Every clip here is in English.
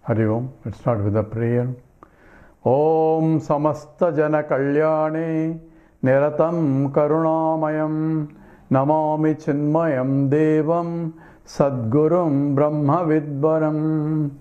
Hari Om. Let's start with a prayer. Om Samasta Jana Kalyane Niratam Karunamayam Namami Chinmayam Devam Sadgurum Brahma Vidvaram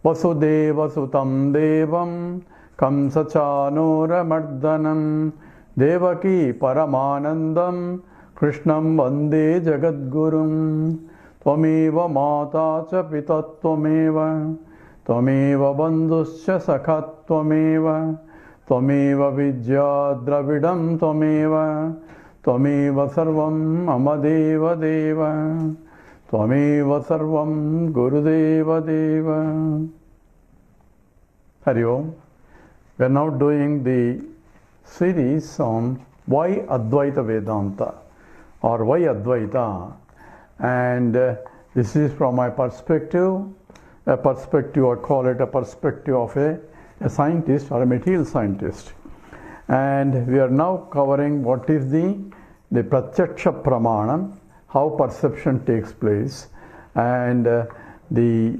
Vasudeva Sutam Devam Kamsachanura Mardanam Devaki Paramanandam Krishnam Vande Jagadgurum Tvameva Mata Cha Pita Tvameva Tvameva Bandhuscha Sakha Tvameva Tvameva Vidya Dravidam Tvameva Tvameva Sarvam Amadeva Deva Tvameva Sarvam Gurudeva Deva. Hari Om. We are now doing the series on why Advaita Vedanta or why Advaita, and this is from my perspective, a perspective, I call it a perspective of a scientist or a material scientist. And we are now covering what is the Pratyaksha Pramanam, how perception takes place. And the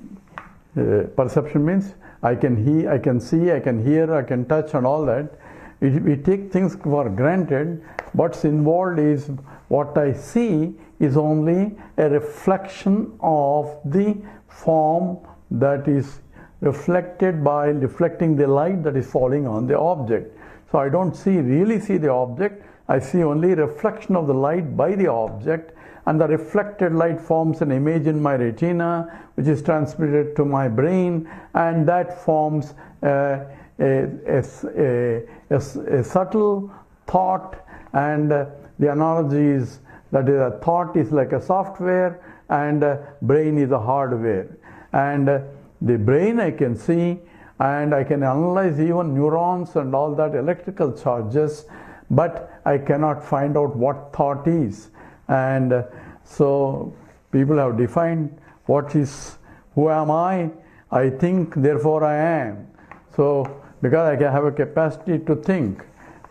perception means I can hear, I can see, I can hear, I can touch and all that. We take things for granted. What's involved is what I see is only a reflection of the form that is reflected by reflecting the light that is falling on the object. So I don't really see the object. I see only reflection of the light by the object, and the reflected light forms an image in my retina, which is transmitted to my brain, and that forms a subtle thought. And the analogy is that a thought is like a software and brain is a hardware. And the brain I can see, and I can analyze even neurons and all that electrical charges, but I cannot find out what thought is. And so people have defined what is, who am I? I think, therefore I am. So because I can have a capacity to think,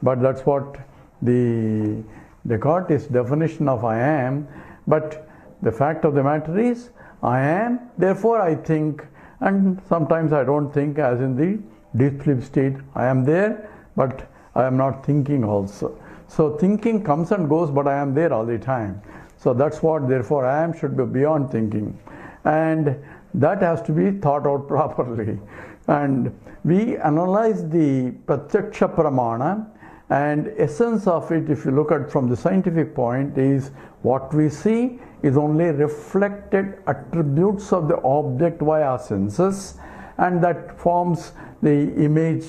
but that's what the Descartes' definition of I am. But the fact of the matter is I am, therefore I think, and sometimes I don't think, as in the deep sleep state. I am there, but I am not thinking also. So thinking comes and goes, but I am there all the time. So that's what, therefore I am should be beyond thinking. And that has to be thought out properly. And we analyze the Pratyaksha Pramana, and essence of it, if you look at from the scientific point, is what we see is only reflected attributes of the object via senses, and that forms the image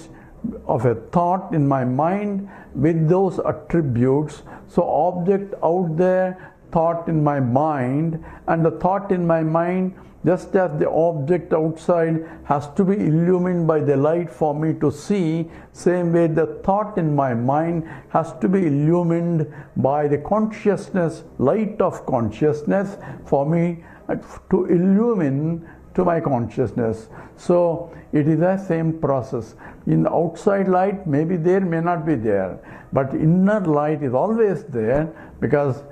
of a thought in my mind with those attributes. So object out there, thought in my mind, and the thought in my mind, just as the object outside has to be illumined by the light for me to see, same way the thought in my mind has to be illumined by the consciousness, light of consciousness, for me to illumine to my consciousness. So it is the same process. In the outside light, maybe there, may not be there, but inner light is always there, because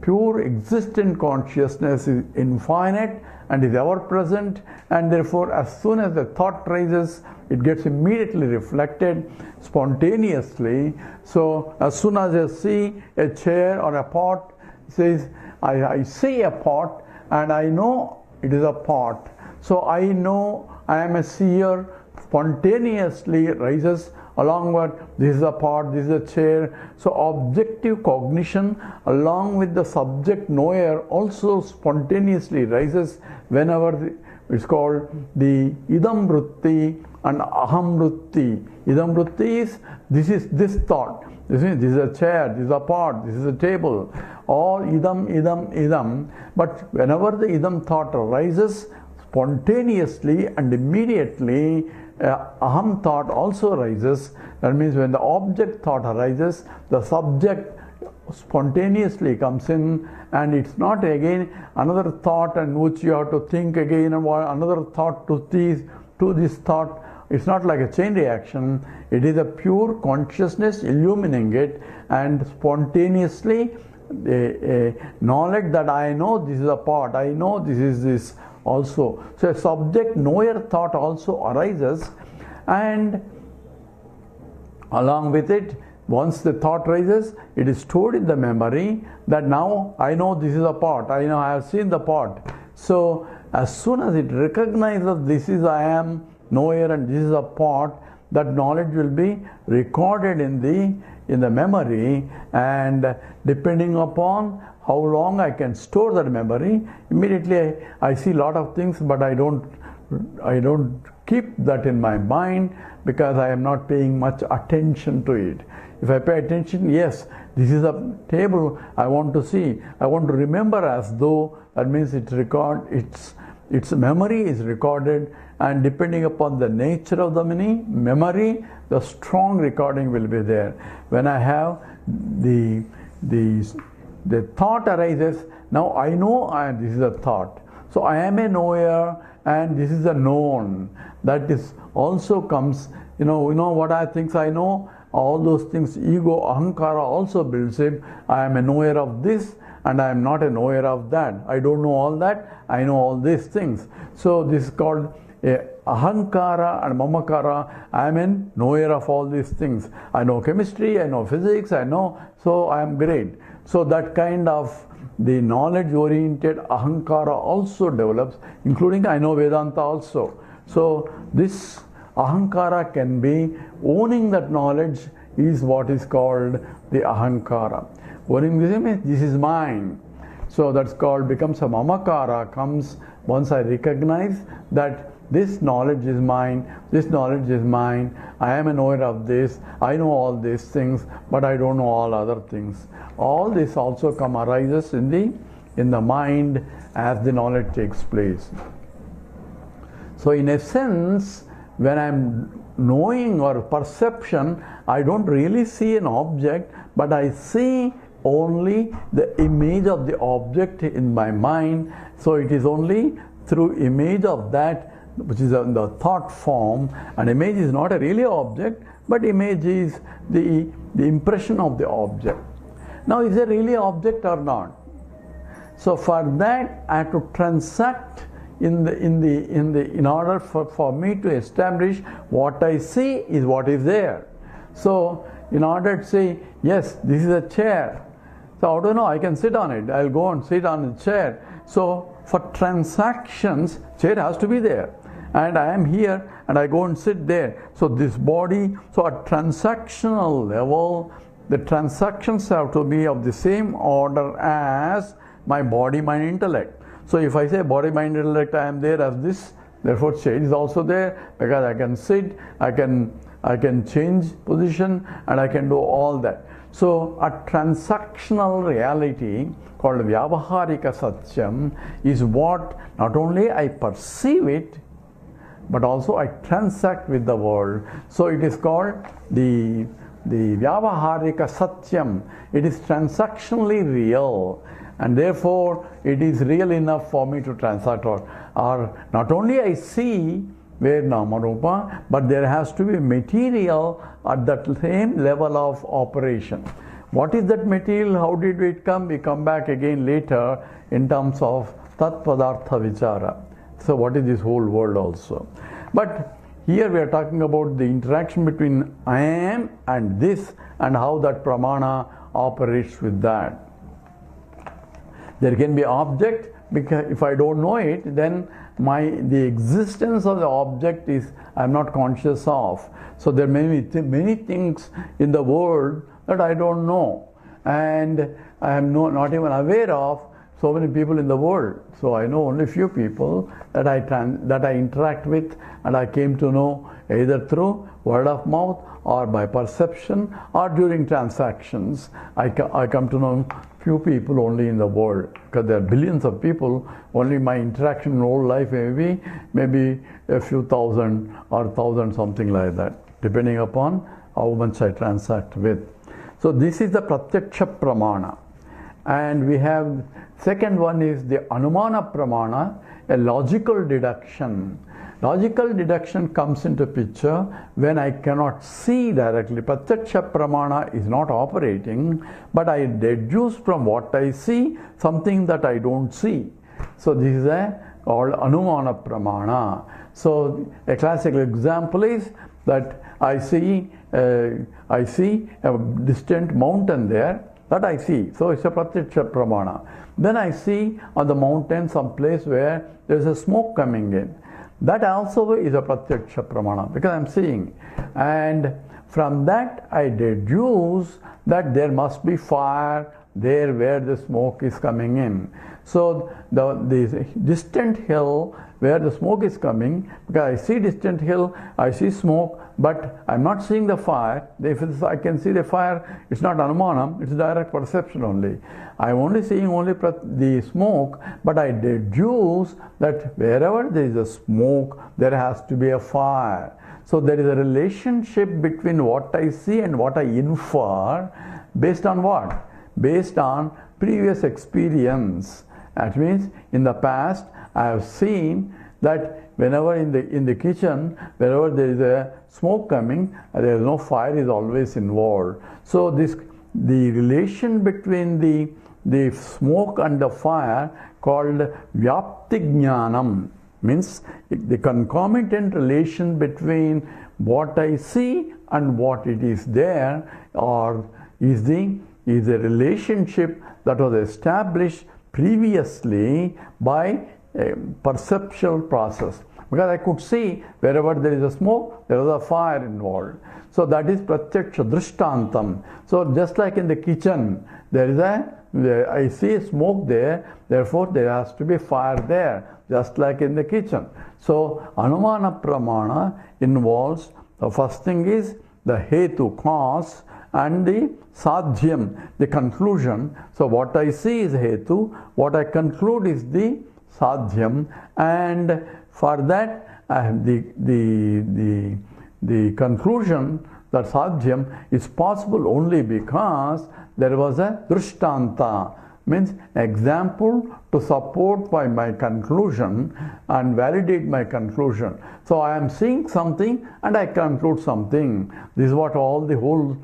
pure existent consciousness is infinite and is ever present, and therefore as soon as the thought rises, it gets immediately reflected spontaneously. So as soon as I see a chair or a pot, says I see a pot and I know it is a pot. So I know I am a seer, spontaneously rises along with this is a pot, this is a chair. So objective cognition along with the subject knower also spontaneously rises whenever it's called the idam vritti and aham vritti. Idam vritti is this thought. This is a chair, this is a pot, this is a table. All idam. But whenever the idam thought arises, spontaneously and immediately aham thought also arises. That means when the object thought arises, the subject spontaneously comes in, and it's not again another thought and which you have to think again and another thought to this thought. It's not like a chain reaction. It is a pure consciousness illumining it, and spontaneously knowledge that I know this is a pot, I know this is this also. So a subject knower thought also arises, and along with it, once the thought rises, it is stored in the memory that now I know this is a pot, I know I have seen the pot. So as soon as it recognizes this is I am knower and this is a pot, that knowledge will be recorded in the memory, and depending upon how long I can store that memory, immediately I see a lot of things, but I don't keep that in my mind because I am not paying much attention to it. If I pay attention, yes, this is a table I want to see, I want to remember as though, that means its memory is recorded, and depending upon the nature of the memory, the strong recording will be there. When I have the thought arises, now I know this is a thought. So I am a knower and this is a known. That is also comes, you know what I think I know, all those things, ego, ahankara also builds it. I am a knower of this and I am not a knower of that. I don't know all that, I know all these things. So this is called ahankara and mamakara. I am a knower of all these things. I know chemistry, I know physics, I know, so I am great. So that kind of the knowledge oriented ahankara also develops, including I know Vedanta also. So this ahankara can be owning that knowledge is what is called the ahankara. Owning this means this is mine. So that's called, becomes a mamakara, comes once I recognize that this knowledge is mine, this knowledge is mine, I am a knower of this, I know all these things, but I don't know all other things. All this also arises in the mind as the knowledge takes place. So in a sense, when I am knowing or perception, I don't really see an object, but I see only the image of the object in my mind. So it is only through image of that, which is in the thought form. An image is not a really object, but image is the impression of the object. Now, is it really object or not? So for that, I have to transact in order for me to establish what I see is what is there. So in order to say, yes, this is a chair. So I don't know, I can sit on it. I'll go and sit on the chair. So for transactions, chair has to be there. And I am here and I go and sit there. So this body, so at transactional level, the transactions have to be of the same order as my body, mind, intellect. So if I say body, mind, intellect, I am there as this, therefore chair is also there, because I can sit, I can change position, and I can do all that. So a transactional reality called Vyavaharika Satyam is what not only I perceive it, but also I transact with the world. So it is called the Vyavaharika Satyam. It is transactionally real, and therefore it is real enough for me to transact, or not only I see where Namarupa, but there has to be material at that same level of operation. What is that material? How did it come? We come back again later in terms of Tat Padartha Vichara. So what is this whole world also? But here we are talking about the interaction between I am and this, and how that pramana operates with that. There can be object, because if I don't know it, then the existence of the object is I am not conscious of. So there may be many things in the world that I don't know, and I am not even aware of so many people in the world. So I know only few people that I interact with, and I came to know either through word of mouth or by perception or during transactions. I come to know few people only in the world, because there are billions of people. Only my interaction in whole life maybe a few thousand or 1,000, something like that, depending upon how much I transact with. So this is the pratyaksha pramana. And we have second one is the anumana pramana, a logical deduction. Logical deduction comes into picture when I cannot see directly. Pratyaksha pramana is not operating, but I deduce from what I see something that I don't see. So this is a called Anumana Pramana. So a classical example is that I see a distant mountain there, that I see. So it's a Pratyaksha Pramana. Then I see on the mountain some place where there is a smoke coming in. That also is a Pratyaksha Pramana because I'm seeing. And from that I deduce that there must be fire there where the smoke is coming in. So the distant hill where the smoke is coming, because I see distant hill, I see smoke, but I'm not seeing the fire. If I can see the fire, it's not Anumanam, it's direct perception only. I'm only seeing the smoke, but I deduce that wherever there is a smoke, there has to be a fire. So there is a relationship between what I see and what I infer based on what? Based on previous experience. That means in the past I have seen that whenever in the kitchen, wherever there is a smoke coming, there is no fire is always involved. So the relation between the smoke and the fire called Vyapti-jnanam means the concomitant relation between what I see and what it is there, or is a relationship that was established previously by a perceptual process. Because I could see wherever there is a smoke, there is a fire involved. So that is Pratyaksha Drishtantam. So just like in the kitchen, I see smoke there, therefore there has to be fire there, just like in the kitchen. So Anumana Pramana involves, the first thing is the Hetu, cause, and the Sadhyam, the conclusion. So what I see is Hetu, what I conclude is the Sadhyam, and for that I have the conclusion that Sadhyam is possible only because there was a Drishtanta, means example to support my conclusion and validate my conclusion. So I am seeing something and I conclude something. This is what all the whole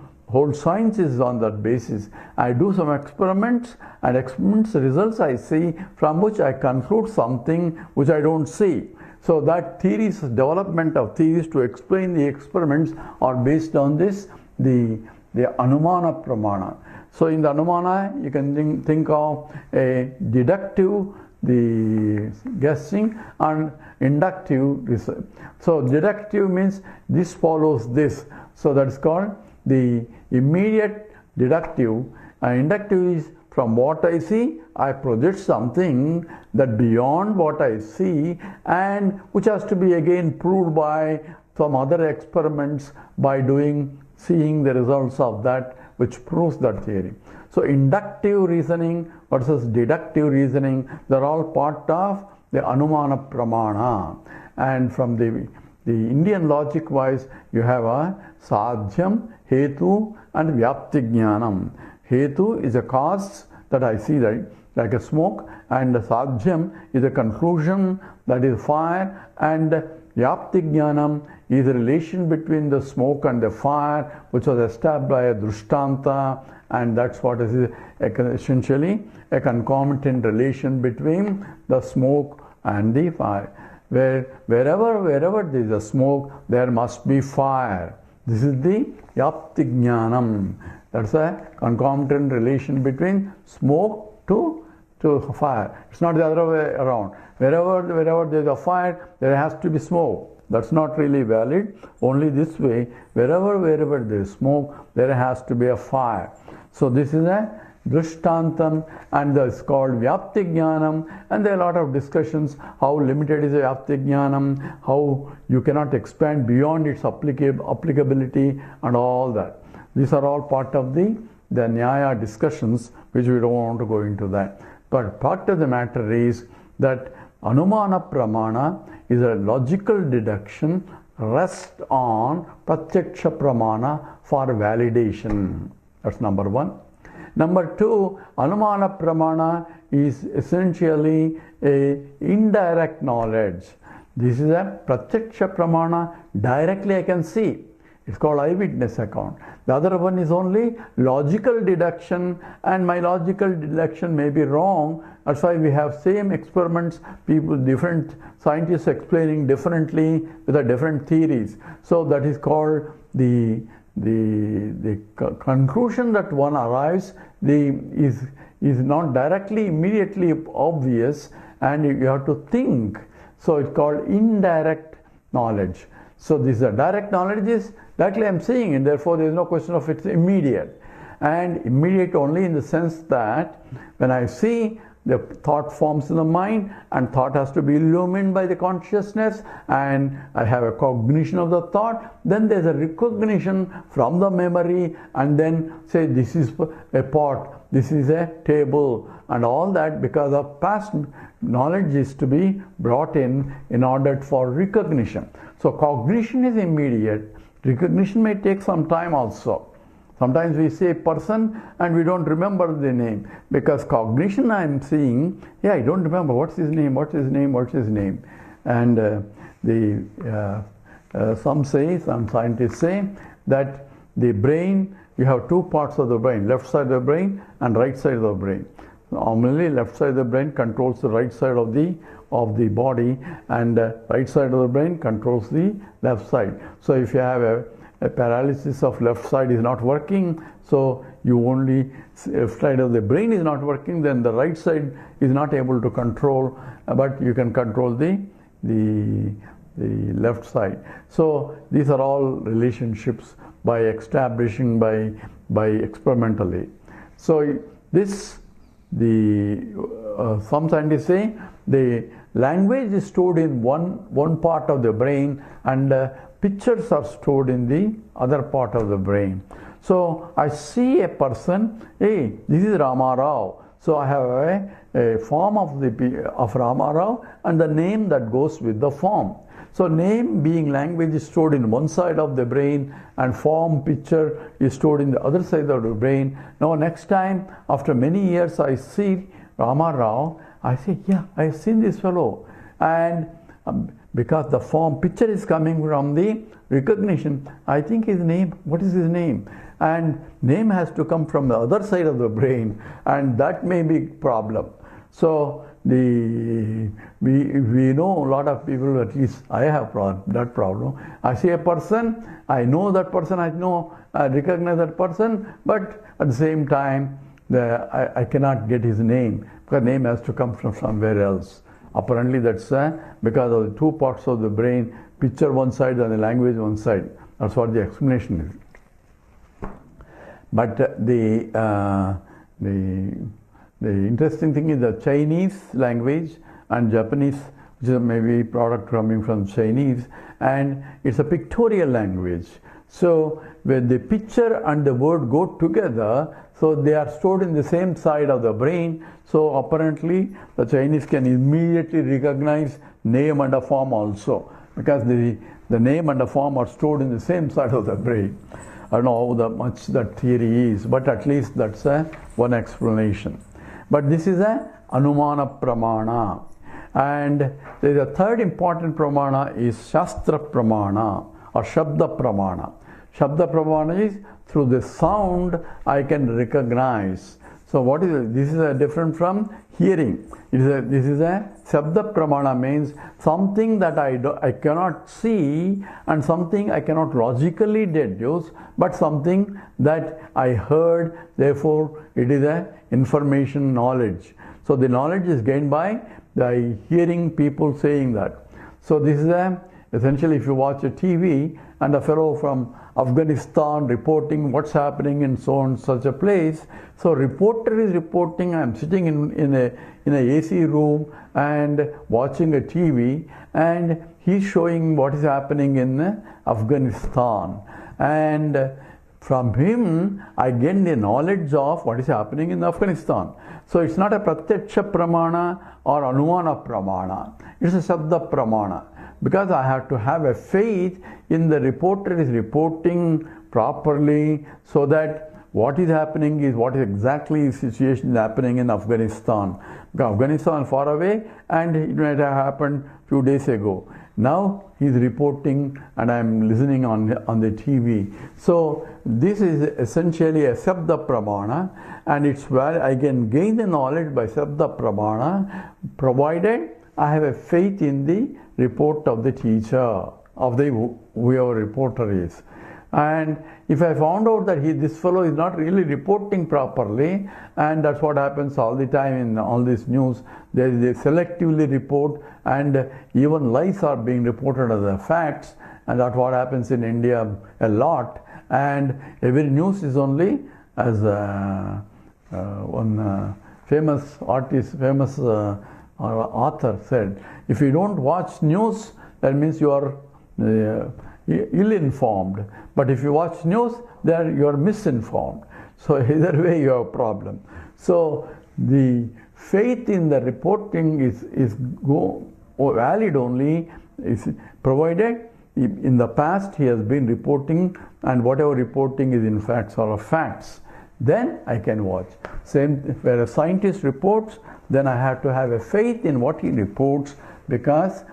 science is on that basis. I do some experiments, and experiments results I see, from which I conclude something which I don't see. So that development of theories to explain the experiments are based on this, the Anumana Pramana. So in the Anumana, you can think of a deductive, the guessing, and inductive research. So deductive means this follows this. So that is called the immediate deductive. And inductive is from what I see, I project something that beyond what I see, and which has to be again proved by some other experiments by seeing the results of that, which proves that theory. So inductive reasoning versus deductive reasoning, they're all part of the Anumana Pramana. And from the Indian logic wise, you have a Sadhyam, Hetu, and Vyapti-jnanam. Hetu is a cause that I see, that like a smoke, and the Sadhyam is a conclusion, that is fire, and Vyapti-jnanam is a relation between the smoke and the fire, which was established by a Drishtanta, and that's what is essentially a concomitant relation between the smoke and the fire. Wherever there is a smoke, there must be fire. This is the Vyapti-jnanam. That's a concomitant relation between smoke to fire. It's not the other way around. Wherever there is a fire, there has to be smoke. That's not really valid. Only this way, wherever there is smoke, there has to be a fire. So this is a Drishtantam, and it's called Vyapti-jnanam, and there are a lot of discussions how limited is Vyapti-jnanam, how you cannot expand beyond its applicability, and all that. These are all part of the Nyaya discussions, which we don't want to go into that. But part of the matter is that Anumana Pramana is a logical deduction rest on Pratyaksha Pramana for validation. That's number one. Number two, Anumana Pramana is essentially a indirect knowledge. This is a Pratyaksha Pramana, directly I can see. It's called eyewitness account. The other one is only logical deduction, and my logical deduction may be wrong. That's why we have same experiments, people, different scientists explaining differently with the different theories. So that is called the conclusion that one arrives is not directly, immediately obvious, and you have to think. So it's called indirect knowledge. So this direct knowledge is directly I'm seeing it, therefore there is no question of it's immediate. And immediate only in the sense that when I see, the thought forms in the mind, and thought has to be illumined by the consciousness, and I have a cognition of the thought, then there's a recognition from the memory, and then say this is a pot, this is a table, and all that because of past knowledge is to be brought in order for recognition. So cognition is immediate. Recognition may take some time also. Sometimes we say person and we don't remember the name, because cognition I am seeing, I don't remember what's his name, what's his name, what's his name. And some scientists say that the brain, you have two parts of the brain, left side of the brain and right side of the brain. Normally left side of the brain controls the right side of the body, and right side of the brain controls the left side. So if you have a paralysis of left side is not working, so you only left side of the brain is not working, then the right side is not able to control, but you can control the left side. So these are all relationships by establishing by experimentally. So this some scientists say the language is stored in one part of the brain, and pictures are stored in the other part of the brain. So I see a person, hey, this is Rama Rao. So I have a form of Rama Rao and the name that goes with the form. So name being language is stored in one side of the brain, and form, picture is stored in the other side of the brain. Now next time, after many years, I see Rama Rao, I say, yeah, I have seen this fellow. And because the form, picture is coming from the recognition, I think his name, what is his name? And name has to come from the other side of the brain, and that may be problem. So we know a lot of people, at least I have that problem. I see a person, I know that person, I recognize that person, but at the same time, I cannot get his name, because name has to come from somewhere else. Apparently that's because of the two parts of the brain, picture one side and the language one side. That's what the explanation is. But the interesting thing is the Chinese language and Japanese, which is maybe product coming from Chinese, and it's a pictorial language. So when the picture and the word go together, so they are stored in the same side of the brain. So apparently the Chinese can immediately recognize name and a form also, because the name and the form are stored in the same side of the brain. I don't know how much that theory is, but at least that's one explanation. But this is a Anumana Pramana. And there is a third important Pramana is Shastra Pramana or Shabda Pramana. Shabda Pramana is through the sound I can recognize. So what is it? This is different from hearing. This is a Shabda Pramana, means something that I cannot see and something I cannot logically deduce, but something that I heard, therefore it is a information knowledge. So the knowledge is gained by hearing people saying that. So this is essentially, if you watch a TV and a fellow from Afghanistan reporting what's happening in so and such a place, so reporter is reporting, I'm sitting in a AC room and watching a TV, and he's showing what is happening in Afghanistan, and from him I gain the knowledge of what is happening in Afghanistan. So it's not a Pratyaksha Pramana or Anumana Pramana, it's a Shabda Pramana, because I have to have a faith in the reporter is reporting properly, so that what is happening is what is exactly the situation is happening in Afghanistan. Because Afghanistan is far away and it might have happened a few days ago. Now he is reporting and I am listening on the TV. So this is essentially a Sabda Pramana, and it's where I can gain the knowledge by Sabda Pramana, provided I have a faith in the report of the teacher, of the whoever reporter is. And if I found out that this fellow is not really reporting properly, and that's what happens all the time in all this news, they selectively report, and even lies are being reported as the facts, and that's what happens in India a lot. And every news is only, as one famous artist, famous author said, if you don't watch news, that means you are ill-informed. But if you watch news, then you are misinformed. So either way you have a problem. So the faith in the reporting is valid only is provided in the past he has been reporting, and whatever reporting is in fact sort of facts. Then I can watch. Same where a scientist reports, then I have to have a faith in what he reports, because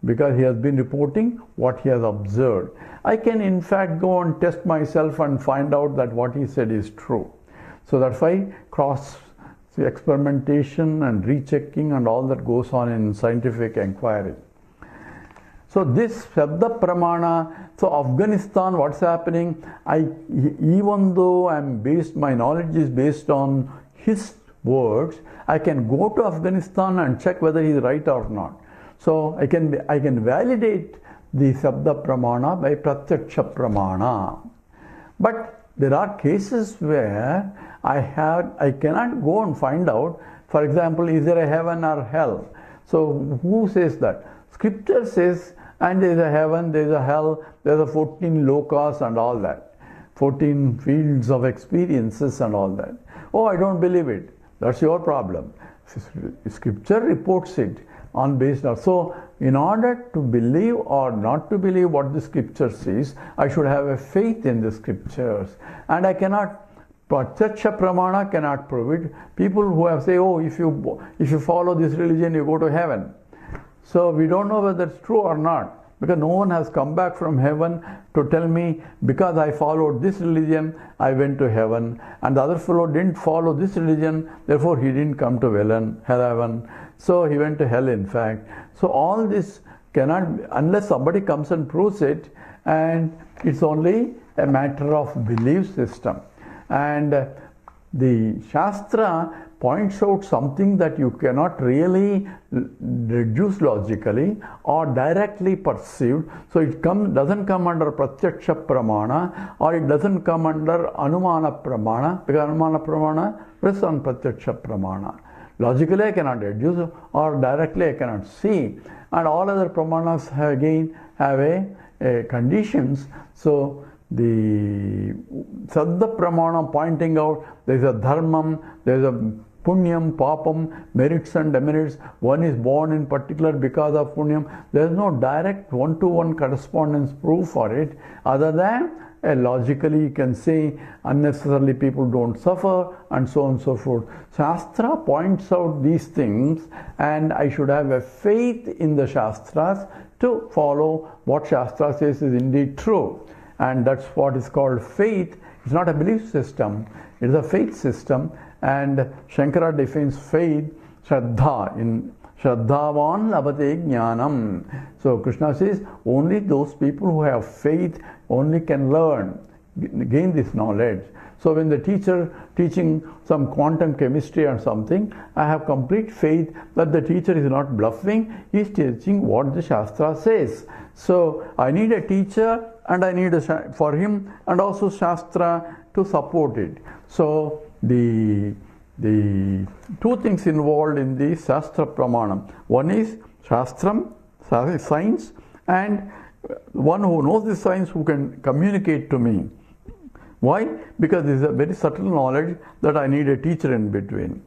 because he has been reporting what he has observed. I can in fact go and test myself and find out that what he said is true. So that's why cross experimentation and rechecking and all that goes on in scientific inquiry. So this Sabda Pramana, so Afghanistan, what's happening? Even though my knowledge is based on his words, I can go to Afghanistan and check whether he's right or not. So I can validate the Sabda Pramana by Pratyaksha Pramana. But there are cases where I cannot go and find out. For example, is there a heaven or hell? So who says that? Scripture says, and there is a heaven, there is a hell, there are 14 lokas and all that. 14 fields of experiences and all that. Oh, I don't believe it. That's your problem. Scripture reports it on based on. So in order to believe or not to believe what the scripture says, I should have a faith in the scriptures. And I cannot, Pratyaksha Pramana cannot prove it. People who have say, oh, if you follow this religion, you go to heaven. So we don't know whether it's true or not, because no one has come back from heaven to tell me, because I followed this religion, I went to heaven, and the other fellow didn't follow this religion, therefore he didn't come to heaven. So he went to hell, in fact. So all this cannot, unless somebody comes and proves it, and it's only a matter of belief system. And the Shastra points out something that you cannot really reduce logically or directly perceived. So it doesn't come under Pratyaksha Pramana, or it doesn't come under Anumana Pramana, because Anumana Pramana rests on Pratyaksha Pramana. Logically I cannot deduce, or directly I cannot see. And all other Pramanas have a conditions. So the Sabda Pramana pointing out there is a dharmam, there is a punyam, papam, merits and demerits. One is born in particular because of punyam. There is no direct one-to-one correspondence proof for it, other than logically you can say unnecessarily people don't suffer and so on and so forth. Shastra points out these things, and I should have a faith in the Shastras to follow what Shastra says is indeed true. And that's what is called faith. It's not a belief system, it is a faith system. And Shankara defines faith, Shraddha, in Shraddhavan labhate jnanam. So Krishna says only those people who have faith only can learn, gain this knowledge. So when the teacher teaching some quantum chemistry or something, I have complete faith that the teacher is not bluffing, he is teaching what the Shastra says. So I need a teacher, and I need for him and also Shastra to support it. So the two things involved in the Shastra Pramanam. One is Shastram, science, and one who knows the science who can communicate to me. Why? Because this is a very subtle knowledge that I need a teacher in between.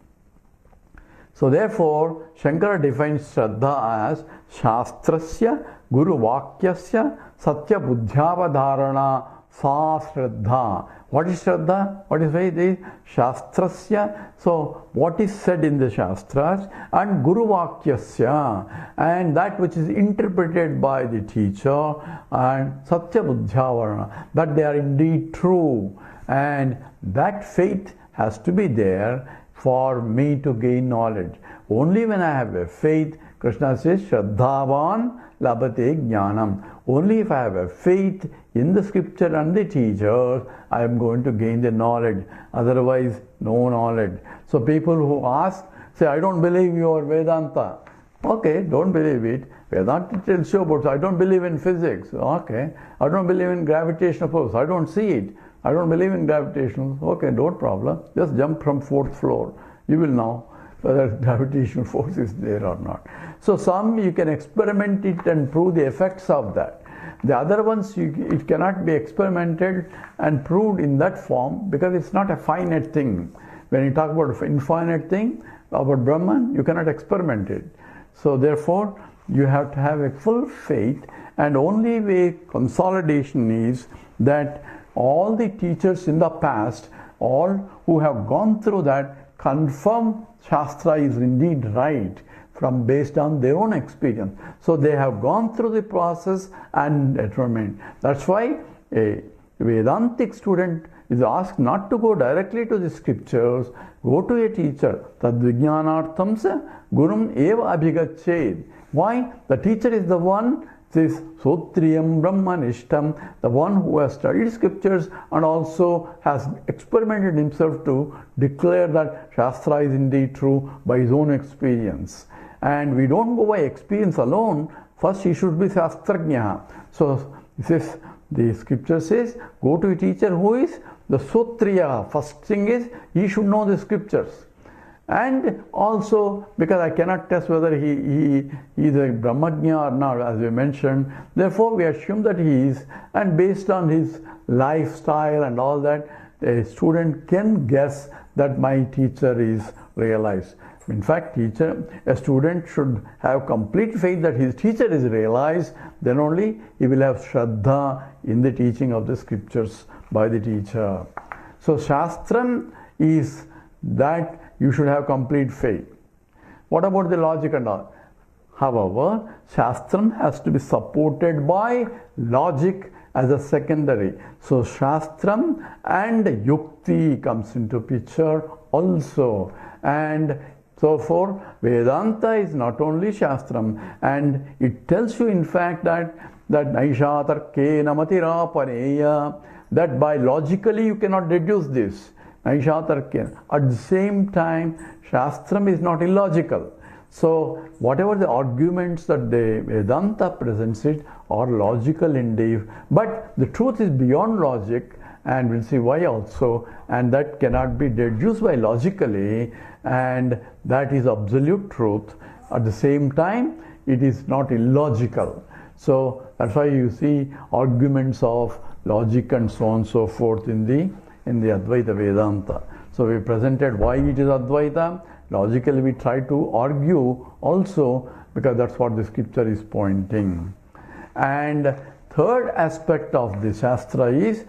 So therefore, Shankara defines Shraddha as Shastrasya Guru Vakyasya Satya Buddhyavadharana sa shraddha. What is shraddha? What is faith? Is shastrasya. So what is said in the shastras, and guru vakyasya, and that which is interpreted by the teacher, and satya buddhyavarana, that they are indeed true, and that faith has to be there for me to gain knowledge. Only when I have a faith, Krishna says, Shraddhavan labhate jnanam. Only if I have a faith in the scripture and the teachers, I am going to gain the knowledge. Otherwise, no knowledge. So people who ask, say, I don't believe your Vedanta. Okay, don't believe it. Vedanta tells you about, I don't believe in physics. Okay, I don't believe in gravitational force. I don't see it. I don't believe in gravitational. Okay, no problem. Just jump from 4th floor. You will know whether gravitational force is there or not. So some you can experiment it and prove the effects of that. The other ones, it cannot be experimented and proved in that form because it's not a finite thing. When you talk about infinite thing, about Brahman, you cannot experiment it. So therefore, you have to have a full faith, and only way consolidation is that all the teachers in the past, all who have gone through that, confirm Shastra is indeed right from based on their own experience. So they have gone through the process and determined. That's why a Vedantic student is asked not to go directly to the scriptures, go to a teacher. Tad vijnanartham sa gurum eva abhigached. Why? The teacher is the one, this Sotriyam Brahmanishtam, the one who has studied scriptures and also has experimented himself to declare that Shastra is indeed true by his own experience. And we don't go by experience alone. First, he should be Shastrajna. So, the scripture says, go to a teacher who is the Sotriya. First thing is, he should know the scriptures. And also, because I cannot test whether he is a Brahmajna or not, as we mentioned, therefore we assume that he is, and based on his lifestyle and all that, a student can guess that my teacher is realized. In fact, a student should have complete faith that his teacher is realized, then only he will have Shraddha in the teaching of the scriptures by the teacher. So, Shastram is that you should have complete faith. What about the logic and all? However, Shastram has to be supported by logic as a secondary. So, Shastram and Yukti comes into picture also. And so, for Vedanta is not only Shastram, and it tells you in fact that Naisha Tarke Namatira Paneya, that by logically you cannot deduce this. At the same time, Shastram is not illogical. So, whatever the arguments that the Vedanta presents it are logical indeed, but the truth is beyond logic, and we'll see why also, and that cannot be deduced by logically, and that is absolute truth. At the same time, it is not illogical. So, that's why you see arguments of logic and so on and so forth in the Advaita Vedanta. So we presented why it is Advaita. Logically we try to argue also because that's what the scripture is pointing. And third aspect of the Shastra is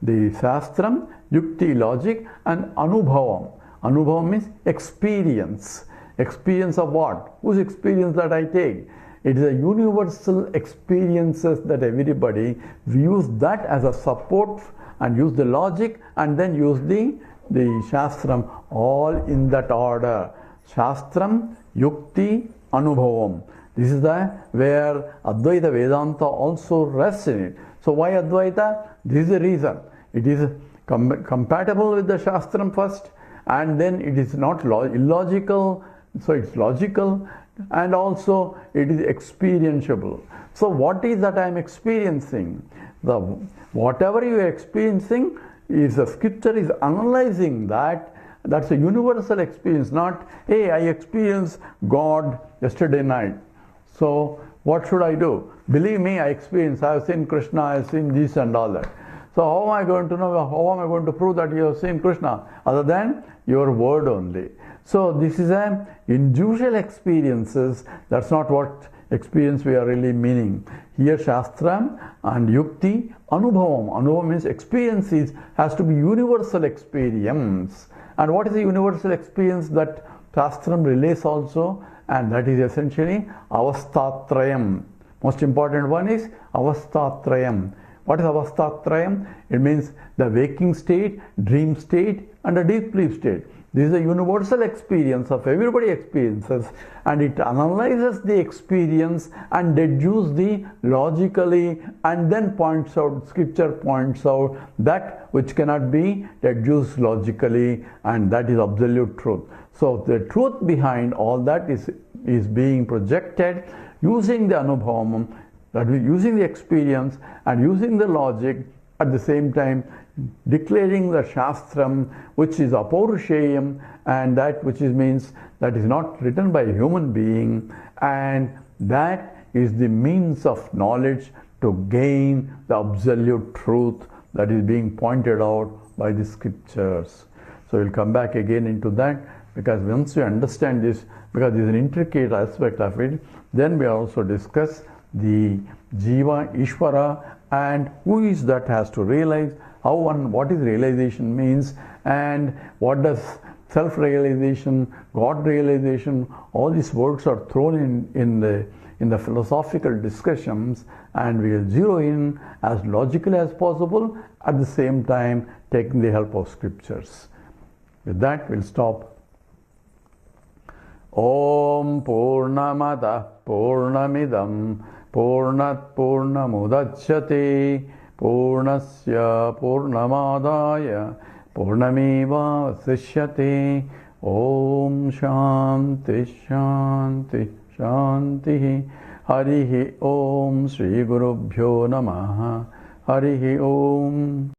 the Shastram, Yukti, logic, and Anubhavam. Anubhavam means experience. Experience of what? Whose experience that I take? It is a universal experiences that everybody views that as a support and use the logic and then use the Shastram, all in that order. Shastram, Yukti, Anubhavam. This is where Advaita Vedanta also rests in it. So why Advaita? This is the reason. It is compatible with the Shastram first, and then it is not illogical, so it's logical, and also it is experientiable. So what is that I am experiencing? Whatever you are experiencing is the scripture is analyzing that. That's a universal experience, not, hey, I experienced God yesterday night. So what should I do? Believe me, I have seen Krishna, I have seen this and all that. So how am I going to know, how am I going to prove that you have seen Krishna? Other than your word only. So this is an individual experiences. That's not what experience we are really meaning. Here Shastram and Yukti, Anubhavam. Anubhavam means experiences has to be universal experience. And what is the universal experience that Shastram relays also? And that is essentially Avastatrayam. Most important one is Avastatrayam. What is Avastatrayam? It means the waking state, dream state, and the deep sleep state. This is a universal experience of everybody experiences, and it analyzes the experience and deduces the logically, and then points out, scripture points out that which cannot be deduced logically, and that is absolute truth. So the truth behind all that is being projected using the Anubhavam, that is using the experience and using the logic, at the same time declaring the Shastram, which is Apaurusheyam, and that which means that is not written by a human being, and that is the means of knowledge to gain the absolute truth that is being pointed out by the scriptures. So we'll come back again into that, because once you understand this, because this is an intricate aspect of it, then we also discuss the Jiva, Ishvara, and who is that has to realize, how and what is realization means, and what does self-realization, God realization, all these words are thrown in the philosophical discussions, and we will zero in as logically as possible, at the same time taking the help of scriptures. With that, we'll stop. Om Purnamada Purnamidam Purnat Purnamudachyate Purnasya Purnamadaya Purnameva Vasishyate. Om Shanti Shanti Shanti. Harihi Om Sri Gurubhyo Namaha. Harihi Om.